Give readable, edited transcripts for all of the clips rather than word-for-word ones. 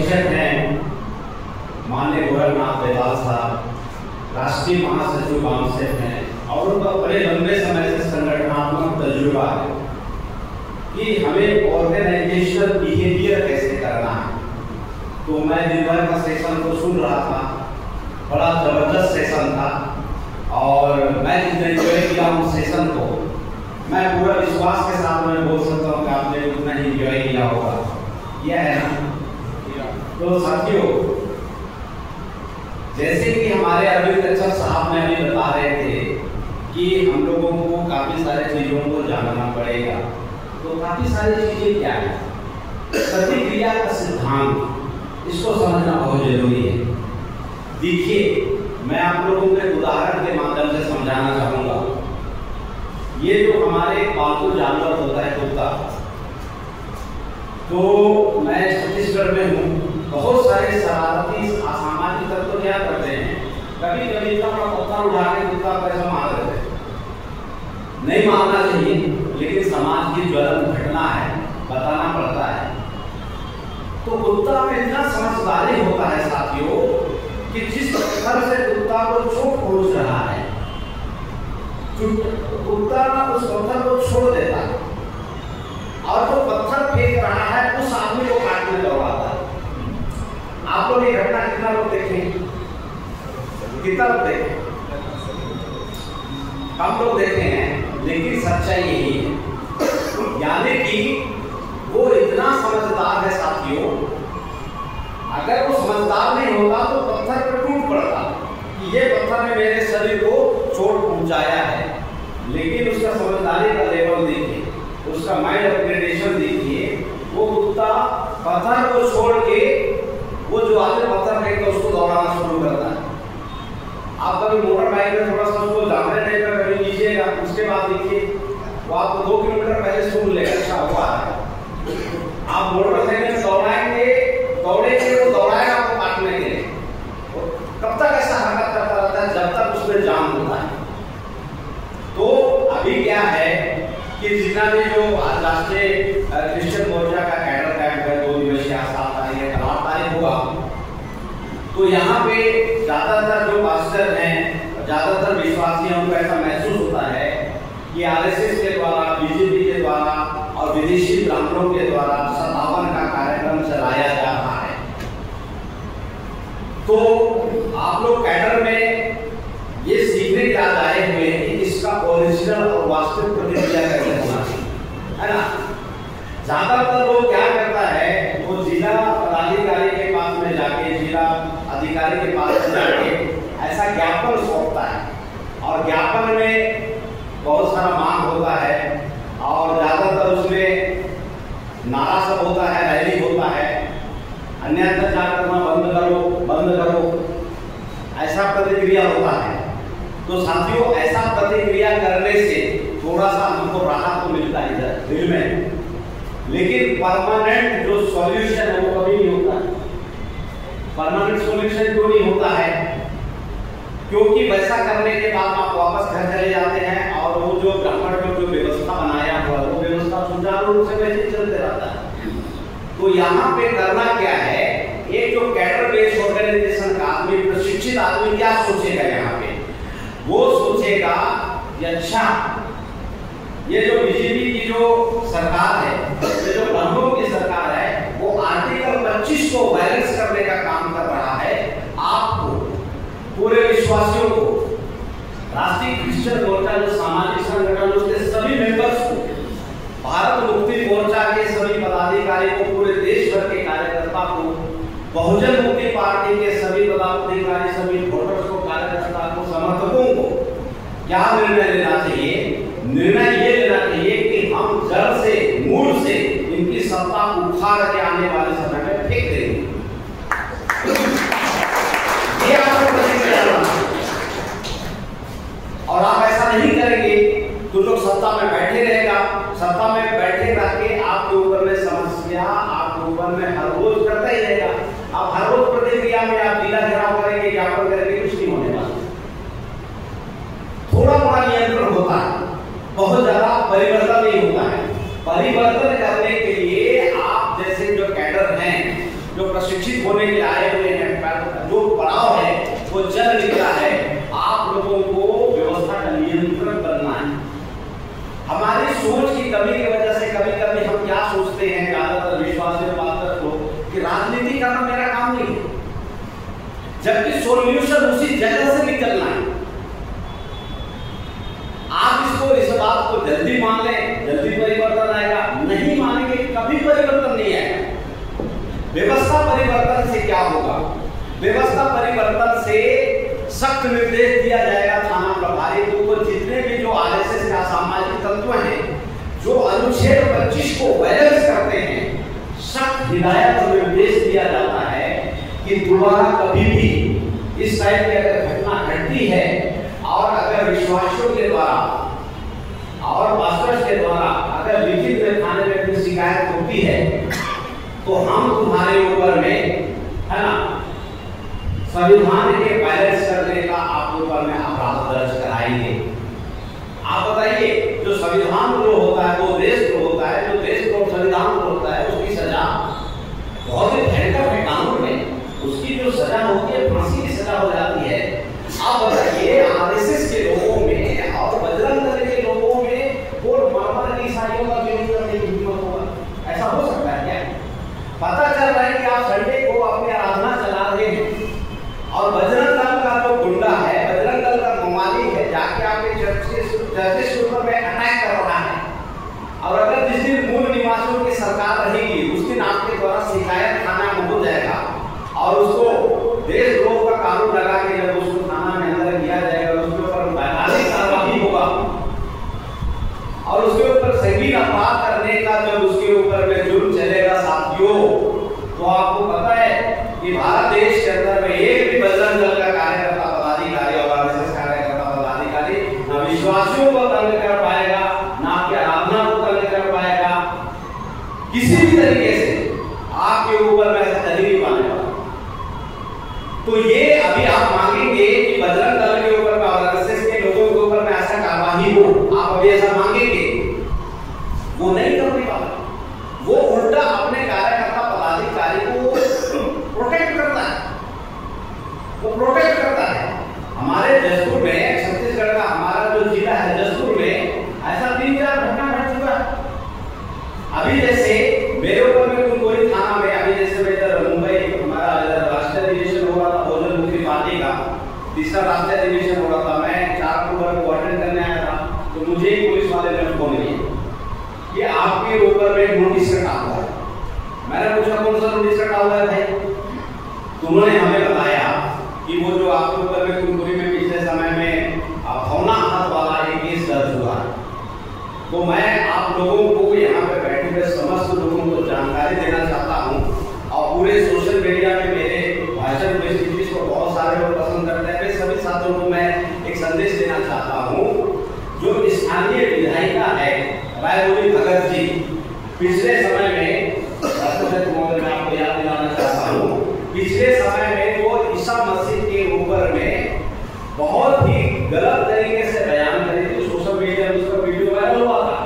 अध्यक्ष हैं माननीय गोरखनाथ बेताल साहब, राष्ट्रीय महासचिव बामसेफ हैं और उनका बड़े लंबे समय से संगठनात्मक तजुर्बा है कि हमें ऑर्गेनाइजेशनल बिहेवियर कैसे करना है। तो मैं दिन भर का सेशन को सुन रहा था, बड़ा जबरदस्त सेशन था और मैं जितना एंजॉय किया उस सेशन को, मैं पूरा विश्वास के साथ में बोल सकता हूँ कि आपने उतना ही एंजॉय किया होगा। यह है ना। तो साथियों, जैसे कि हमारे अरविंद अक्षर साहब ने अभी बता रहे थे कि हम लोगों को काफी सारी चीजों को जानना पड़ेगा। तो काफी सारी चीजें क्या है, प्रतिक्रिया का सिद्धांत, इसको समझना बहुत जरूरी है। देखिए, मैं आप लोगों को एक उदाहरण के माध्यम से समझाना चाहूंगा। ये जो हमारे पालतू जानवर होता है कुत्ता, तो मैं छत्तीसगढ़ में हूँ, बहुत सारे शरारती असामाजिक तत्व क्या करते हैं, कभी कभी अपना पत्थर उठा के कुत्ता को ऐसा मार देते हैं। नहीं मारना चाहिए, लेकिन समाज की ज्वलंत घटना है, बताना पड़ता है। तो कुत्ता में इतना समझदारी होता है साथियों कि जिस पत्थर से कुत्ता को चोट पहुंच रहा है, कुत्ता उस पत्थर को छोड़ देता है और जो पत्थर फेंक रहा है उस आदमी को काटने दौड़ाता है। आप लोग ये घटना कितना लोग देखें, कितना लोग देखें? कम लोग देखे हैं, लेकिन सच्चाई यही है। यानी कि वो इतना समझदार है साथियों, अगर वो समझदार नहीं होता तो पत्थर पर टूट पड़ता कि ये पत्थर ने मेरे शरीर को चोट पहुंचाया है। लेकिन उसका समझदारी का लेवल देखिए, उसका माइंड अपग्रेडेशन देखिए। वो कुत्ता पत्थर को छोड़ के वो जो आगे पत्थर फेंकता उसको दौड़ाना शुरू करता है। आप कभी मोटर बाइक में थोड़ा सा उसको जानते नहीं पर कभी लीजिएगा, उसके बाद देखिए वो आपको 2 किलोमीटर पहले सुन लेगा, अच्छा हुआ है। आप मोटरसाइकिल से दौड़ाएंगे, दौड़ेंगे, वो दौड़ाएगा आपको काटने के लिए। कब तक ऐसा हरकत करता रहता है? जब तक उसमें जान होता है। तो अभी क्या है कि जितना भी जो आज राष्ट्रीय क्रिश्चियन मोर्चा का कैडर कैंप है, 2 दिवसीय 7 तारीख है, 8 तारीख होगा, तो यहाँ पे ज्यादातर जो पास्टर हैं, ज्यादातर विश्वासी हैं, उनको ऐसा महसूस होता है कि आरएसएस के द्वारा, बीजेपी के द्वारा और विदेशी ब्राह्मणों के द्वारा सतावन का कार्यक्रम चलाया जा रहा है। तो आप लोग कैडर में ये सीखने के आज आए हुए हैं कि इसका ओरिजिनल और वास्तविक प्रतिक्रिया कैसे होना चाहिए, है ना। ज्यादातर लोग क्या करता है, वो जिला पदाधिकारी के पास में जाके, जिला अधिकारी के पास में जाके ऐसा ज्ञापन सौंपता है और ज्ञापन में बहुत सारा मांग होता है और ज्यादातर उसमें नारा सब होता है, रैली होता है, अन्यथा जाकर बंद करो, बंद करो, ऐसा प्रतिक्रिया होता है। तो साथियों, ऐसा प्रतिक्रिया करने से थोड़ा सा हमको राहत तो मिलता है इधर दिल में, लेकिन परमानेंट जो सॉल्यूशन है वो कभी नहीं होता है। परमानेंट सॉल्यूशन क्यों नहीं होता है? क्योंकि वैसा करने के बाद आप वापस घर चले जाते हैं और वो जो ब्राह्मण ने जो व्यवस्था बनाया हुआ वो व्यवस्था सुचारू रूप से वैसे चलते रहता है। तो यहाँ पे करना क्या है, एक जो कैडर बेस्ड ऑर्गेनाइजेशन का आदमी, प्रशिक्षित आदमी क्या सोचेगा यहाँ पे, वो सोचेगा कि अच्छा, ये जो बीजेपी की जो सरकार है, ये जो ब्राह्मणों की सरकार है, वो आर्टिकल 25 को वायलेंस करने का काम कर रहा है। आपको, पूरे विश्वासियों को, राष्ट्रीय क्रिश्चियन मोर्चा जो सामाजिक संगठन, उसके सभी मेंबर्स को, भारत मुक्ति मोर्चा के सभी पदाधिकारी को, पूरे देश भर के कार्यकर्ता को, बहुजन मुक्ति पार्टी के सभी पदाधिकारी, सभी वोटर्स को, कार्यकर्ता को, समर्थकों को क्या निर्णय लेना चाहिए? निर्णय ये लेना चाहिए कि हम जड़ से, मूल से इनकी सत्ता उखाड़ के आने वाले समय में फेंक देंगे। ये आपको प्रतिक्रिया करना है। और आप ऐसा नहीं करेंगे तो लोग सत्ता में बैठे रहेगा, सत्ता में बैठे रह के आपके ऊपर में समस्या, आपके ऊपर में हर रोज करता ही रहेगा। आप हर रोज प्रतिक्रिया में आप जिला घेराव करेंगे, ज्ञापन करेंगे, कुछ नहीं होने वाला। थोड़ा थोड़ा नियंत्रण होता है, बहुत ज्यादा परिवर्तन नहीं होता है। परिवर्तन करने के लिए आप जैसे जो कैडर है प्रशिक्षित होने के लिए आए हुए हैं, जो पड़ाव है वो चल निकला है। आप लोगों को व्यवस्था का नियंत्रण करना है। हमारी सोच की कमी की वजह से कभी कभी हम क्या सोचते हैं, ज्यादातर विश्वास में पात्र लोग, कि राजनीति करना मेरा काम नहीं है, जबकि सॉल्यूशन उसी जगह से निकलना है। आप इसको इस बात को जल्दी मान लें, जल्दी परिवर्तन आएगा, नहीं मानेंगे कभी परिवर्तन नहीं आएगा। व्यवस्था परिवर्तन से क्या होगा? व्यवस्था परिवर्तन से सख्त निर्देश दिया जाएगा थाना प्रभारी को, जितने भी जो आरएसएस के असामाजिक तत्व हैं, जो अनुच्छेद 25 को वायलेंस करते हैं, सख्त हिदायत और निर्देश दिया जाता है कि दोबारा कभी भी इस टाइप की अगर घटना घटती है और अगर विश्वासियों के द्वारा और पास्टर्स के द्वारा अगर लिखित में थाने में कोई शिकायत होती है, तो हम तुम्हारे ऊपर में, है ना, संविधान के वायलेंस करने का आपके ऊपर में अपराध दर्ज कराएंगे। आप बताइए, जो संविधान जो होता है वो देश को होता है, जो देश को संविधान को होता है, उसकी सजा बहुत ही भयंकर है कानून में। उसकी जो सजा होती है फांसी की सजा हो जाती है। आप बताइए, आरएसएस के लोगों में और बजरंग दल के लोगों में वो मामला ईसाइयों का विरोध करने की हिम्मत होगा? ऐसा हो सकता है क्या? पता चल रहा है कि आप संडे को अपनी आराधना चला रहे हैं और बजरंग दल का जो गुंडा है, बजरंग दल का ममालिक है, जाके आपके चर्चेस के ऊपर में अटैक कर रहा है। और अगर जिस दिन मूल निवासियों की सरकार रहेगी, उस दिन आपके द्वारा शिकायत थाना में हो जाएगा और उसको देशद्रोह का कानून लगा के जब उसको थाना में अंदर किया जाएगा, उसके ऊपर वैधानिक कार्रवाई होगा और उसके ऊपर संगीन अपराध करने का जब उसके ऊपर में जुर्म चलेगा साथियों, तो आपको पता है कि भारत देश के अंदर में एक भी बजरंग दल का कार्यकर्ता पदाधिकारी और आरएसएस कार्यकर्ता पदाधिकारी ना विश्वासियों को तंग कर पाएगा, ना आपकी आराधना को तंग कर पाएगा, किसी भी तरीके से आपके ऊपर में ऐसा कभी नहीं पाने वाला। तो ये अभी आप मांगेंगे कि बजरंग दल के ऊपर में और आरएसएस के लोगों के ऊपर में ऐसा कार्रवाई हो, आप अभी ऐसा मांगेंगे? वो नहीं करने वाला। वो उल्टा अपने कार्यकर्ता पदाधिकारी को प्रोटेक्ट करता है, वो प्रोटेक्ट करता है। हमारे जसपुर में, छत्तीसगढ़ का हमारा जो जिला है जसपुर में, ऐसा 3-4 घटना घट चुका है। अभी जैसे मेरे ऊपर में कोई थाना में, अभी जैसे मैं इधर मुंबई हमारा राष्ट्रीय अधिवेशन हो रहा था बहुजन मुक्ति पार्टी का, तीसरा राष्ट्रीय अधिवेशन हो रहा था, मैं 4 अक्टूबर को अटेंड करने आया था, तो मुझे ही पुलिस वाले ने फोन किया कि आपके ऊपर में नोटिस कटा हुआ है। मैंने पूछा कौन सा नोटिस कटा हुआ है भाई? तो उन्होंने हमें बताया कि वो जो आपके ऊपर में कुनकुरी में पिछले समय में भवना हाथ वाला एक केस दर्ज हुआ है। तो मैं आप लोगों को यहाँ पे बैठे हुए समस्त लोगों को जानकारी देना चाहता हूँ और पूरे सोशल मीडिया में मेरे भाषण में को बहुत सारे लोग पसंद करते हैं। मैं सभी साथियों को मैं एक संदेश देना चाहता हूँ। जो स्थानीय विधायिका है रायबोली भगत जी, पिछले समय में मैं आपको याद दिलाना चाहता हूँ, पिछले समय में वो ईसा मसीह के ऊपर में बहुत ही गलत तरीके से बयान करी थी। सोशल मीडिया में उसका वीडियो वायरल हुआ था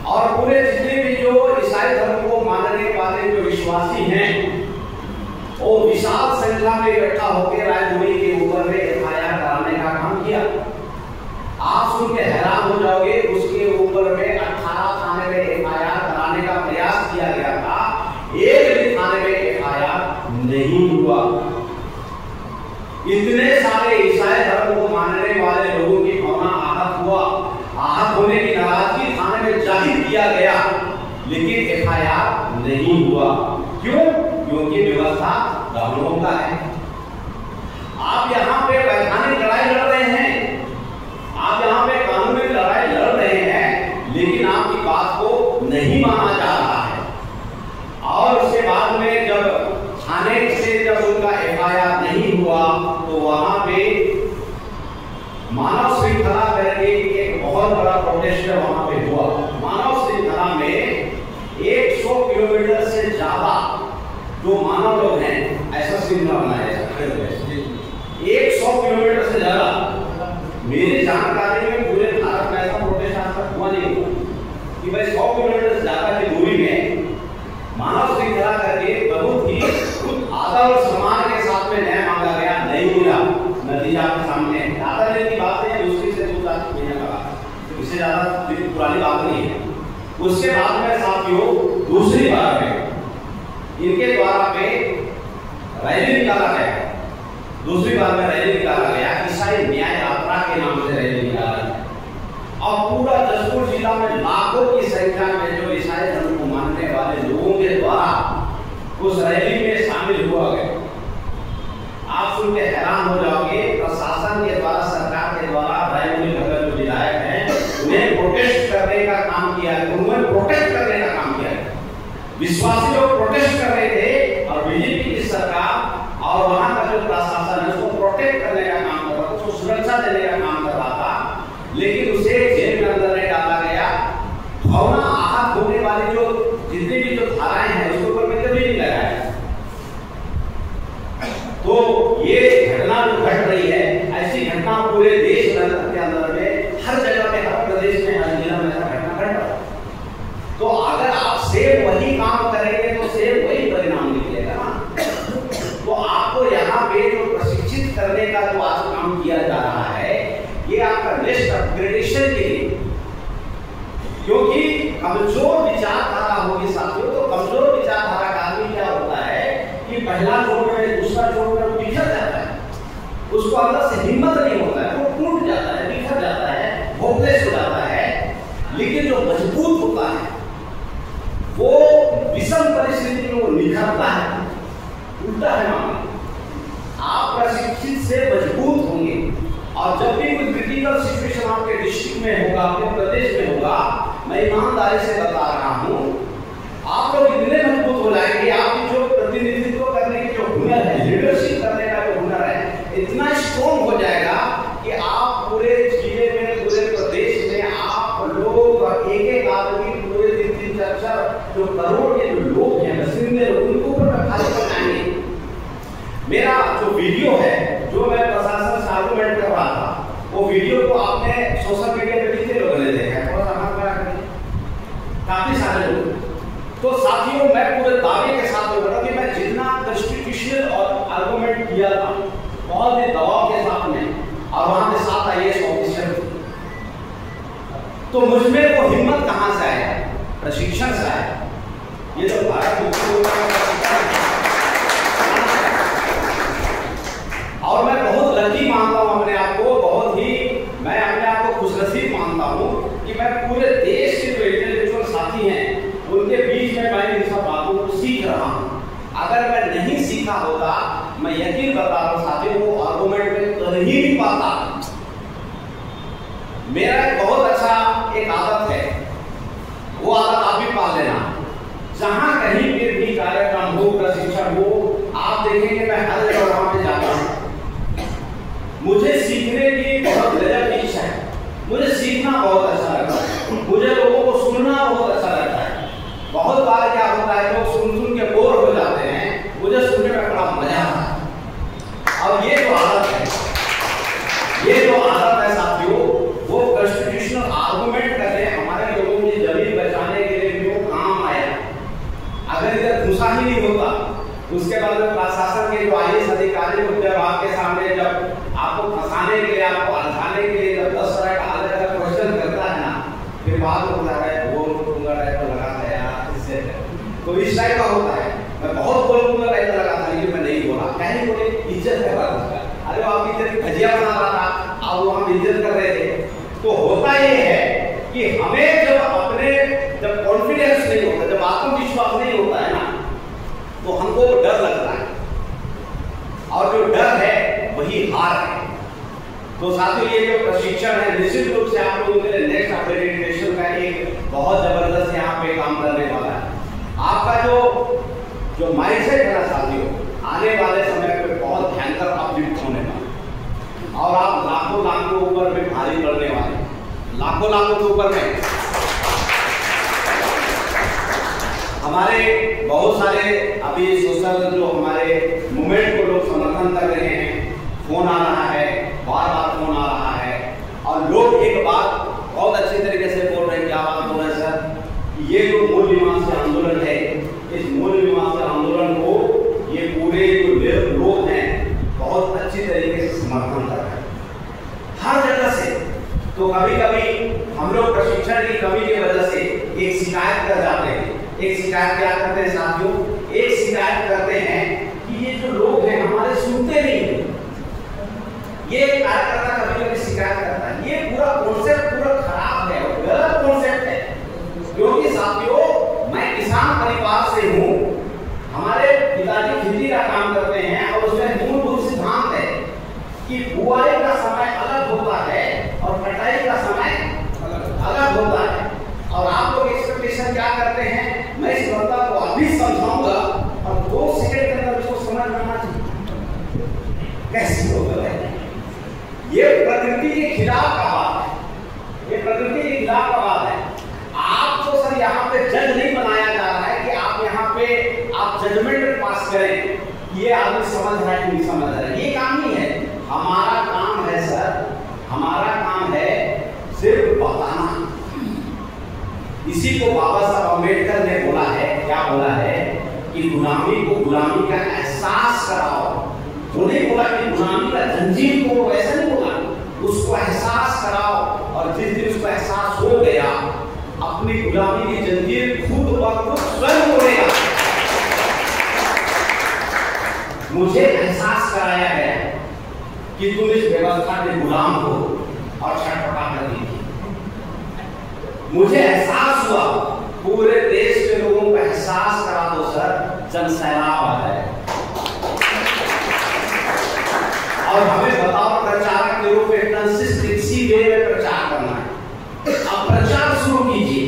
और पूरे जितने भी जो ईसाई धर्म को मानने वाले जो विश्वासी हैं, वो विशाल संख्या में इकट्ठा होकर रायबोली के ऊपर में एफआईआर कराने का काम किया। आप सुन के हैरान हो जाओगे, उसके ऊपर में 18 थाने में एफआईआर कराने का प्रयास किया गया था, एक भी थाने में एफआईआर नहीं हुआ। इतने सारे ईसाई धर्म को मानने वाले लोगों की भावना आहत हुआ, आहत होने की नाराजगी थाने में जाहिर किया गया, लेकिन एफआईआर नहीं हुआ। क्यों? क्योंकि व्यवस्था गांवों का है। आप यहाँ पे वैधानिक लड़ाई लड़ रहे हैं, आप यहाँ पे कानूनी लड़ाई लड़ रहे हैं, लेकिन आपकी बात को नहीं माना जा रहा है। और उसके बाद में जब थाने से जब उनका एफआईआर नहीं हुआ, तो वहां पे मानव श्रृंखला करके एक बहुत बड़ा प्रोटेस्ट वहां पे हुआ। मानव श्रृंखला में 100 किलोमीटर से ज्यादा जो मानव लोग हैं, ऐसा श्रृंखला बनाया जाता है 100 किलोमीटर से ज्यादा। मेरी जानकारी में पूरे भारत में ऐसा प्रोटेस्ट आज तक हुआ नहीं हुआ कि भाई 100 किलोमीटर से ज्यादा की दूरी में मानव श्रृंखला करके बहुत ही उसके बाद में साथियों दूसरी बार में इनके द्वारा में रैली निकाला गया। दूसरी बार में रैली निकाला गया, ईसाई न्याय यात्रा के नाम से रैली निकाला गया और पूरा जशपुर जिला में लाखों की संख्या में जो ईसाई धर्म को मानने वाले लोगों के द्वारा उस रैली में शामिल हुआ गया। आप सुन के हैरान हो जाओगे, प्रशासन के द्वारा, सरकार के द्वारा रायमुनि नगर जो विधायक हैं उन्हें प्रोटेस्ट करने का काम किया, उन्होंने प्रोटेस्ट करने का काम किया। विश्वासी लोग प्रोटेस्ट कर रहे थे और बीजेपी की सरकार और वहां का जो प्रशासन है उसको प्रोटेक्ट करने का काम कर रहा था, उसको सुरक्षा देने का काम कर रहा था, लेकिन उसे जेल के अंदर नहीं डाला गया। भावना आहत होने वाली जो जितनी भी जो धाराएं हैं उसके ऊपर में कभी नहीं लगाया। तो ये घटना जो घट रही है, ऐसी घटना पूरे देश के अंदर में हर जगह पे, हर प्रदेश में, हर जिला में ऐसा घटना घट रहा है। तो अगर आप सेम वही काम करेंगे तो सेम वही परिणाम निकलेगा ना। तो आपको यहाँ पे जो प्रशिक्षित करने का जो आज काम किया जा रहा है, ये आपका नेक्स्ट अपग्रेडेशन के लिए, क्योंकि कमजोर विचारधारा होगी साथियों। तो कमजोर विचारधारा का आदमी क्या होता है कि पहला जोड़ में, दूसरा जोड़ में बिखर जाता है, उसको अंदर से हिम्मत नहीं होता है, वो टूट जाता है, बिखर जाता है, होपलेस हो जाता है। लेकिन जो मजबूत होता है वो विषम परिस्थिति में वो निखरता है। उल्टा है मामला, आप प्रशिक्षित से मजबूत होंगे और जब भी कोई क्रिटिकल सिचुएशन आपके डिस्ट्रिक्ट में होगा, आपके प्रदेश में होगा, मैं ईमानदारी से बता रहा हूं, आप लोग इतने मजबूत हो जाएंगे, आपकी जो प्रतिनिधित्व करने की जो हुनर है, लीडरशिप करने का जो हुनर है, इतना स्ट्रॉन्ग हो जाएगा कि आप पूरे जिले में, पूरे प्रदेश में आप लोग एक एक आदमी पूरे 3-4 जो करोड़ के जो लोग हैं, बसिंदे लोग, उनको ऊपर खाली बनाएंगे। मेरा जो वीडियो है, जो मैं प्रशासन से आर्गुमेंट कर रहा था, वो वीडियो को आपने सोशल मीडिया पे कितने लोगों ने देखा है? थोड़ा सा हाथ बढ़ा कर, काफी सारे लोग। तो साथियों, मैं पूरे दावे के साथ बोल रहा हूं कि मैं जितना कॉन्स्टिट्यूशनल और आर्गुमेंट किया था, बहुत ही दबाव के साथ में, और वहां पे 7 IAS ऑफिसर, तो मुझमें वो हिम्मत कहां से आया? प्रशिक्षण से आया। ये जो भारत और मैं बहुत लकी मानता हूं अपने आप को, बहुत ही मैं अपने आप को खुशनसीब मानता हूं कि मैं पूरे देश के जो इंटेलेक्चुअल साथी हैं उनके बीच में मैं इन सब बातों को सीख रहा हूं। अगर मैं नहीं सीखा होता, मैं यकीन बता रहा हूं साथियों, वो आर्गुमेंट में कर ही नहीं पाता। मेरा एक बहुत अच्छा एक आदत है, वो आदत आप भी पाल लेना। जहां कहीं पे भी कार्यक्रम हो, प्रशिक्षण हो, आप देखेंगे मैं हर जगह वहां पे जाता हूं। मुझे सीखने की बहुत गजब इच्छा है, मुझे सीखना बहुत अच्छा लगता है, मुझे लोगों को सुनना बहुत अच्छा लगता है। बहुत बार क्या होता है, लोग सुन सुन के बोर हो जाते हैं, मुझे सुनने में बड़ा मजा आता है। और ये जो आदत है साथियों, वो कॉन्स्टिट्यूशनल आर्गुमेंट करके हमारे लोगों की जमीन बचाने के लिए भी वो काम आया। अगर इधर घुसा ही नहीं होता, उसके बाद प्रशासन के जो IAS अधिकारी होते हैं, आपके सामने जब आपको फंसाने के लिए, आपको अलझाने के लिए जब 10 तरह का अलग अलग क्वेश्चन करता है ना, फिर बाद में होता है वो बोलूंगा टाइप का लगा था यार, इससे तो इस टाइप का होता है। मैं बहुत बोलूंगा टाइप का लगा था, लेकिन मैं नहीं बोला। कहीं बोले इज्जत कर रहा था, अरे वो आपकी इज्जत की भजिया बना रहा था, आप वहां इज्जत कर रहे थे। तो होता ये है कि हमें जब कॉन्फिडेंस नहीं होता, जब आत्मविश्वास नहीं होता है ना, तो हमको डर लगता है, और जो डर है वही हार है। तो साथियों, ये जो प्रशिक्षण है निश्चित रूप से आप लोगों के लिए नेक्स्ट अपग्रेडेशन का एक बहुत जबरदस्त यहाँ पे काम करने वाला है। आपका जो माइंडसेट है ना साथियों, आने वाले समय पे बहुत भयंकर अपलिफ्ट होने वाला, और आप लाखों के ऊपर में भारी पड़ने वाले, लाखों के ऊपर में। हमारे बहुत सारे अभी सोशल जो हमारे मूवमेंट को लोग समर्थन कर रहे हैं, फोन आ रहा है, बार फोन आ रहा है, और लोग एक बात बहुत अच्छे तरीके से बोल रहे हैं। क्या बात बोल रहे हैं सर? ये जो मूल मीमांसा आंदोलन है, इस मूल मीमांसा आंदोलन को ये पूरे जो लोग हैं बहुत अच्छी तरीके से समर्थन कर रहे हैं हर जगह से। तो कभी कभी हम लोग प्रशिक्षण की कमी की वजह से एक शिकायत कर जाते हैं। एक शिकायत क्या करते हैं साथियों? एक शिकायत करते हैं कि ये जो लोग हैं हमारे सुनते नहीं हैं। ये कार्यकर्ता कभी कभी शिकायत करता है। ये पूरा कॉन्सेप्ट पूरा खराब है और गलत कॉन्सेप्ट है, क्योंकि साथियों मैं किसान परिवार से हूँ। हमारे पिताजी खेती का काम करते हैं और उसमें मूलभूत सिद्धांत है कि बुआई का समय अलग होता है और कटाई का समय अलग होता है। और आप लोग एक्सपेक्टेशन क्या करते हैं? मैं इस बात को अभी समझाऊंगा और 2 सेकंड के अंदर उसको समझ में आना चाहिए। कैसी होगा? ये प्रकृति के खिलाफ का बात है। ये प्रकृति के खिलाफ का बात है। आपको सर यहाँ पे जज नहीं बनाया जा रहा है कि आप यहाँ पे आप जजमेंट पास करें ये आदमी समझ रहा है कि नहीं समझ रहा है। ये काम नहीं है। हमारा काम है सर, हमारा काम है सिर्फ बताना। इसी को बाबा साहब अम्बेडकर ने बोला है, क्या बोला है कि गुलामी को गुलामी का एहसास कराओ। वो नहीं बोला कि गुलामी का जंजीर को, ऐसा नहीं बोला, उसको एहसास कराओ। और जिस दिन उसको एहसास हो गया अपनी गुलामी की जंजीर खुद ब खुद स्वयं तोड़ेगा। मुझे एहसास कराया गया कि तुम इस व्यवस्था के गुलाम हो और छटपटा कर दीजिए। मुझे एहसास हुआ, पूरे देश के लोगों को एहसास करा दो सर, जन सैलाब आ जाए। और हमें बताओ प्रचारक के रूप में कंसिस्टेंसी वे में प्रचार करना है। अब प्रचार शुरू कीजिए।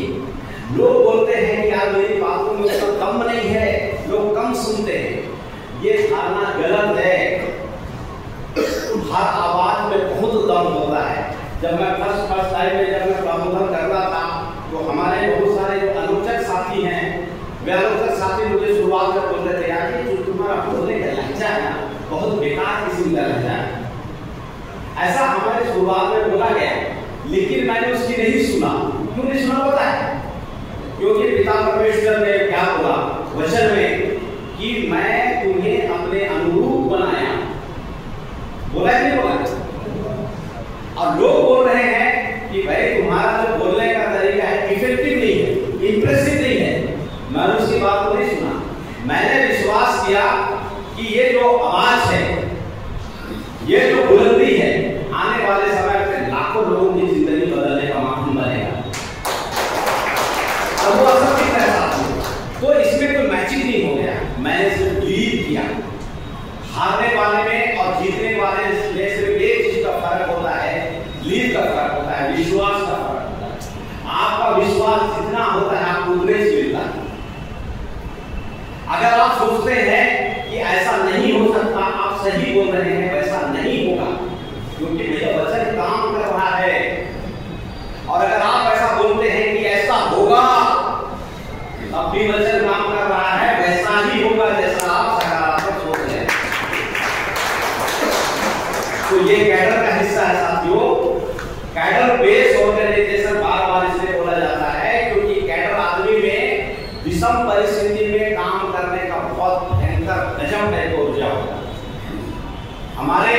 लोग बोलते हैं कि यार मेरी बातों में उतना दम नहीं है, लोग कम सुनते हैं। ये धारणा गलत है। हर आवाज में बहुत दम होता है। जब मैं फर्स्ट टाइम में जब मैं प्रबोधन करता था तो हमारे बहुत सारे जो आलोचक साथी हैं, वे आलोचक साथी मुझे शुरुआत में बोलते थे यार कि जो तुम्हारा बोलने का लहजा है ना बहुत बेकार किस्म का लहजा है। ऐसा हमारे शुरुआत में बोला गया, लेकिन मैंने उसकी नहीं सुना। क्यों नहीं सुना पता है? क्योंकि पिता परमेश्वर ने क्या बोला वचन में कि मैं तुम्हें अपने अनुरूप बनाया। बोला नहीं बोला? और लोग बोल रहे हैं कि भाई तुम्हारा जो बोलने का तरीका है इफेक्टिव नहीं है, इंप्रेसिव नहीं है। मैंने उसकी बात को नहीं सुना। मैंने विश्वास किया कि ये जो आवाज है, ये जो बुलंदी है, आने वाले समय में लाखों लोगों की जिंदगी बदलने का माध्यम बनेगा। अब वो असर दिख रहा है, तो इसमें कोई मैजिक नहीं हो गया। मैंने सिर्फ बिलीव किया। हारने वाले में और जीतने वाले में सिर्फ एक चीज का फर्क होता है, बिलीव का फर्क होता है, विश्वास का फर्क होता है। आपका विश्वास जितना होता है आपको उतने से मिलता है। अगर आप सोचते हैं कि ऐसा नहीं हो सकता, आप सही बोल रहे हैं, वैसा नहीं होगा, क्योंकि मेरा वचन काम कर रहा है। और अगर आप ऐसा बोलते हैं कि ऐसा होगा, तब भी वचन काम कर रहा है, वैसा ही होगा जैसा आप सकारात्मक सोच रहे हैं। तो ये कैडर का हिस्सा है साथियों। कैडर बेस ऑर्गेनाइजेशन बार बार इसलिए बोला जाता है क्योंकि कैडर आदमी में विषम परिस्थिति में काम करने का बहुत भयंकर गजब टाइप ऊर्जा होता है। हमारे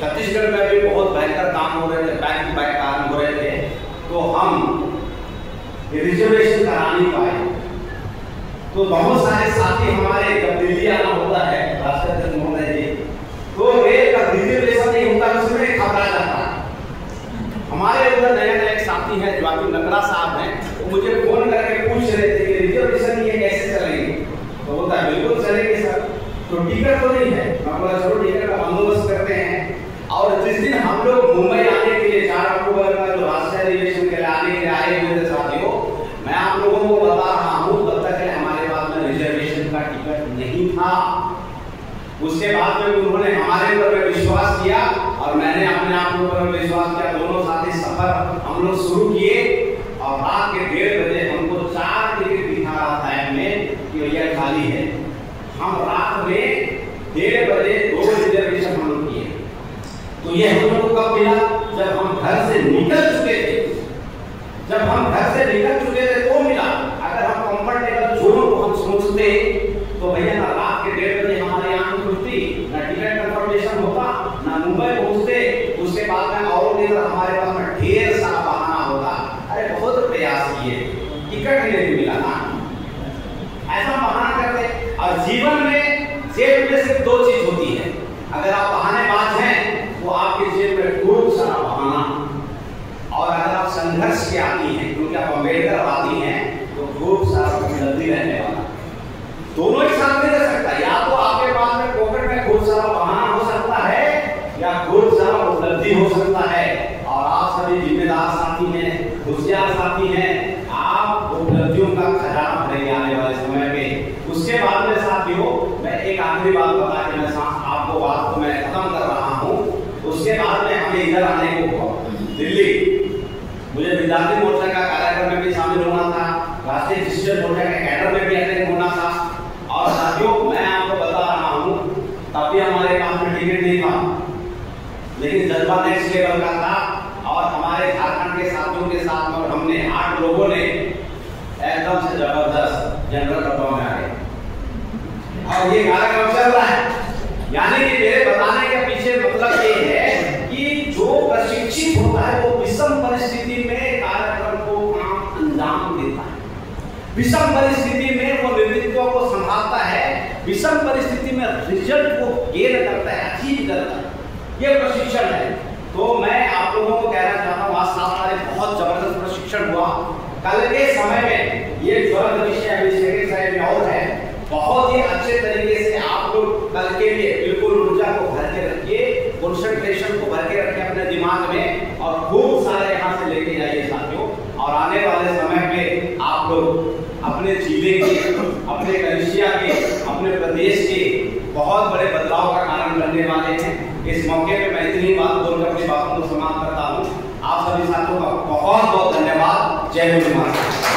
छत्तीसगढ़ में भी बहुत भयंकर काम हो रहे थे, बैक टू बैक काम हो रहे थे, तो हम रिजर्वेशन करा नहीं पाए। तो बहुत सारे साथी हमारे जब दिल्ली आना होता है राष्ट्रपति महोदय जी, तो रेल का रिजर्वेशन नहीं होता, उसमें घबरा जाता है। हमारे उधर नए नए साथी हैं जो आपकी नकरा साहब हैं, वो मुझे फोन करके पूछ रहे थे कि रिजर्वेशन ये कैसे चलेंगे। तो बोलता है बिल्कुल चलेंगे सर, तो टिकट तो नहीं है। मैं बोला चलो टिकट का बंदोबस्त करते हैं। और जिस दिन हम लोग मुंबई आने के लिए 4 अक्टूबर का जो राष्ट्रीय अधिवेशन के लिए आने के लिए आए हुए थे साथियों, मैं आप लोगों को बता रहा हूँ तब तक हमारे पास में रिजर्वेशन का टिकट नहीं था। उसके बाद में उन्होंने हमारे ऊपर विश्वास किया और मैंने अपने आप के ऊपर विश्वास किया। दोनों साथी सफर हम लोग शुरू किए और रात के 1:30 बजे हमको 4 टिकट दिखा रहा था ऐप में कि भैया खाली है। हम रात में 1:30 बजे 2 रिजर्वेशन हम लोग किए। तो ये हम लोग को कब मिला? जब हम घर से निकल चुके थे। जब हम घर से निकल चुके थे तो मिला। अगर हम कंफर्टेबल जोन को हम सोचते तो भैया ना रात के 1:30 बजे हमारी आंख खुलती, ना टिकट कंफर्मेशन होता, ना मुंबई पहुंचते। उसके बाद में और हमारे पास में ढेर सारा बहाना होता। अरे बहुत प्रयास किए, टिकट ही नहीं मिला ना, ऐसा बहाना करते। और जीवन में जेब में सिर्फ दो चीज होती है, अगर आप बहानेबाज हैं तो आपके जेब में खूब सारा बहाना, और अगर आप संघर्ष के आती हैं, क्योंकि आप अम्बेडकर आती हैं, तो खूब सारा उपलब्धि रहने वाला। दोनों एक साथ नहीं रह सकता, या तो आपके पास में पॉकेट में खूब सारा बहाना हो सकता है या खूब सारा उपलब्धि हो सकता है। और आप सभी जिम्मेदार साथी हैं, होशियार साथी हैं, आप उपलब्धियों का खजाना भरेंगे आने वाले समय में। उसके बाद में साथियों मैं एक आखिरी बात बता के मैं आपको बात को मैं खत्म कर रहा हूँ। उसके बाद में हमें इधर आने को दिल्ली, मुझे विद्यार्थी मोर्चा का कार्यक्रम में भी शामिल होना था, राष्ट्रीय क्रिश्चियन मोर्चा के कैडर में भी अटेंड होना था। और साथियों मैं आपको बता रहा हूँ, तभी हमारे पास में टिकट नहीं था, लेकिन जज्बा नेक्स्ट लेवल का था। और हमारे झारखंड के साथियों के साथ में हमने 8 लोगों ने एकदम से जबरदस्त जनरल डब्बा में आ गए, और ये कार्यक्रम चल रहा है। यानी कि मेरे बताने के पीछे मतलब ये है कि जो प्रशिक्षित होता है वो विषम परिस्थिति में कार्यक्रम को काम अंजाम देता है, विषम परिस्थिति में वो नेतृत्व को संभालता है, विषम परिस्थिति में रिजल्ट को गेन करता है, अचीव करता है। ये प्रशिक्षण है। तो मैं आप लोगों को कहना चाहता हूँ, आज 7 तारीख बहुत जबरदस्त प्रशिक्षण हुआ। कल के समय में ये ज्वलंत विषय अभी सेकंड साइड में और है, बहुत ही अच्छे तरीके से आप लोग कल के लिए बिल्कुल ऊर्जा को भर के रखिए, कंसंट्रेशन को भर के रखिए अपने दिमाग में, और खूब सारे यहाँ से लेके जाइए साथियों। और आने वाले समय में आप लोग अपने जिले के, अपने कलिसिया के, अपने प्रदेश के बहुत बड़े बदलाव का कारण बनने वाले हैं। इस मौके पे मैं इतनी बात बोलकर अपनी बातों को समाप्त करता हूँ। आप सभी साथियों का बहुत बहुत धन्यवाद। जय हिंद।